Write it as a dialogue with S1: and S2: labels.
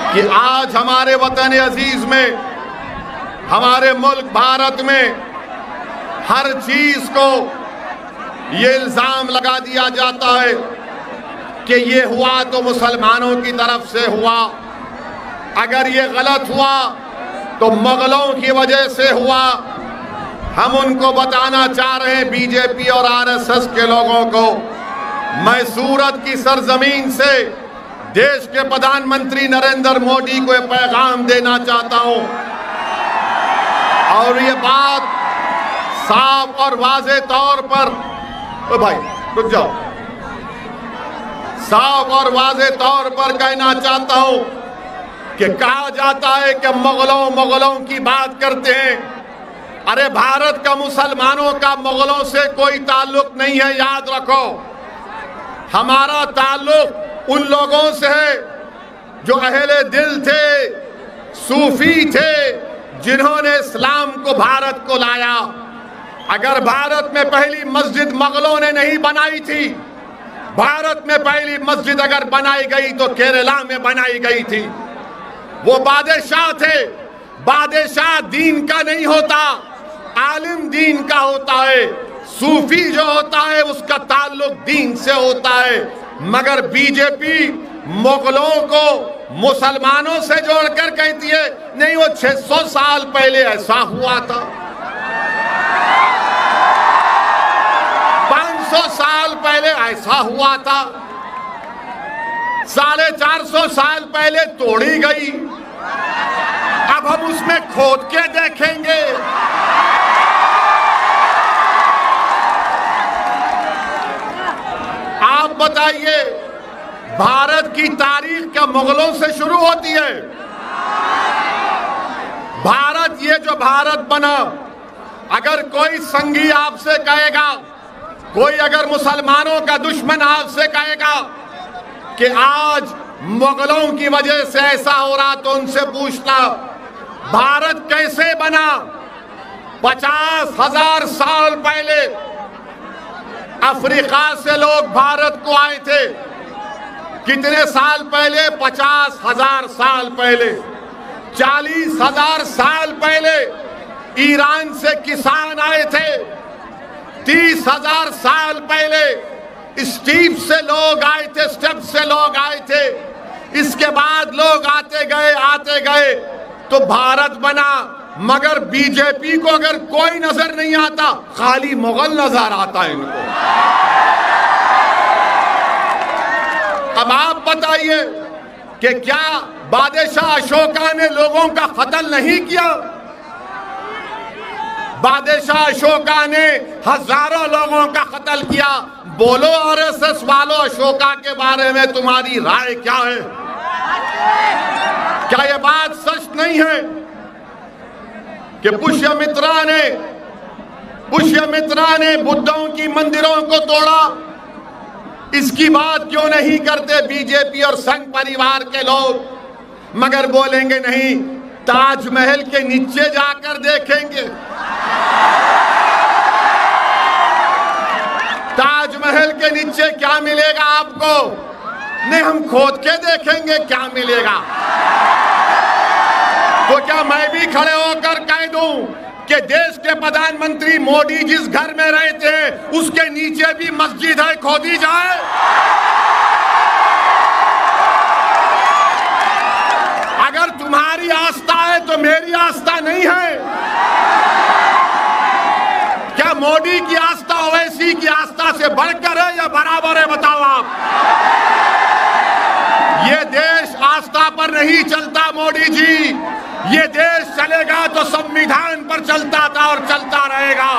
S1: कि आज हमारे वतन अजीज में, हमारे मुल्क भारत में हर चीज को ये इल्जाम लगा दिया जाता है कि ये हुआ तो मुसलमानों की तरफ से हुआ, अगर ये गलत हुआ तो मुगलों की वजह से हुआ। हम उनको बताना चाह रहे हैं, बीजेपी और आरएसएस के लोगों को, मैं सूरत की सरजमीन से देश के प्रधानमंत्री नरेंद्र मोदी को पैगाम देना चाहता हूं और ये बात साफ और वाज़े तौर पर, ओ भाई रुक जाओ, साफ और वाज़े तौर पर कहना चाहता हूं कि कहा जाता है कि मुगलों की बात करते हैं। अरे भारत का मुसलमानों का मुगलों से कोई ताल्लुक नहीं है, याद रखो। हमारा ताल्लुक उन लोगों से है जो अहले दिल थे, सूफी थे, जिन्होंने इस्लाम को भारत को लाया। अगर भारत में पहली मस्जिद मुगलों ने नहीं बनाई थी, भारत में पहली मस्जिद अगर बनाई गई तो केरला में बनाई गई थी। वो बादशाह थे, बादशाह दीन का नहीं होता, आलिम दीन का होता है। सूफी जो होता है उसका ताल्लुक दीन से होता है। मगर बीजेपी मुगलों को मुसलमानों से जोड़कर कहती है नहीं, वो 600 साल पहले ऐसा हुआ था, 500 साल पहले ऐसा हुआ था, 450 साल पहले तोड़ी गई, अब हम उसमें खोद के देखेंगे। आप बताइए, भारत की तारीख क्या मुगलों से शुरू होती है? भारत, ये जो भारत बना, अगर कोई संगी आपसे कहेगा, कोई अगर मुसलमानों का दुश्मन आपसे कहेगा कि आज मुगलों की वजह से ऐसा हो रहा, तो उनसे पूछना भारत कैसे बना। 50,000 साल पहले अफ्रीका से लोग भारत को आए थे। कितने साल पहले? 50,000 साल पहले। 40,000 साल पहले ईरान से किसान आए थे। 30,000 साल पहले स्टीप से लोग आए थे, स्टेप से लोग आए थे। इसके बाद लोग आते गए तो भारत बना। मगर बीजेपी को अगर कोई नजर नहीं आता, खाली मुगल नजर आता है इनको। अब आप बताइए कि क्या बादशाह अशोका ने लोगों का कत्ल नहीं किया? बादशाह अशोका ने हजारों लोगों का कत्ल किया। बोलो आरएसएस वालों, अशोका के बारे में तुम्हारी राय क्या है? क्या यह बात सच नहीं है कि पुष्यमित्रा ने बुद्धों की मंदिरों को तोड़ा? इसकी बात क्यों नहीं करते बीजेपी और संघ परिवार के लोग? मगर बोलेंगे नहीं, ताजमहल के नीचे जाकर देखेंगे, ताजमहल के नीचे क्या मिलेगा आपको? नहीं, हम खोद के देखेंगे क्या मिलेगा। तो क्या मैं भी खड़े होकर कह दूं कि देश के प्रधानमंत्री मोदी जिस घर में रहते हैं उसके नीचे भी मस्जिद है, खोदी जाए? अगर तुम्हारी आस्था है तो मेरी आस्था नहीं है। क्या मोदी की आस्था ओवैसी की आस्था से बढ़कर है या बराबर है? बताओ आप। ये देश आस्था पर नहीं चलता मोदी जी। ये देश चलेगा तो संविधान पर चलता था और चलता रहेगा।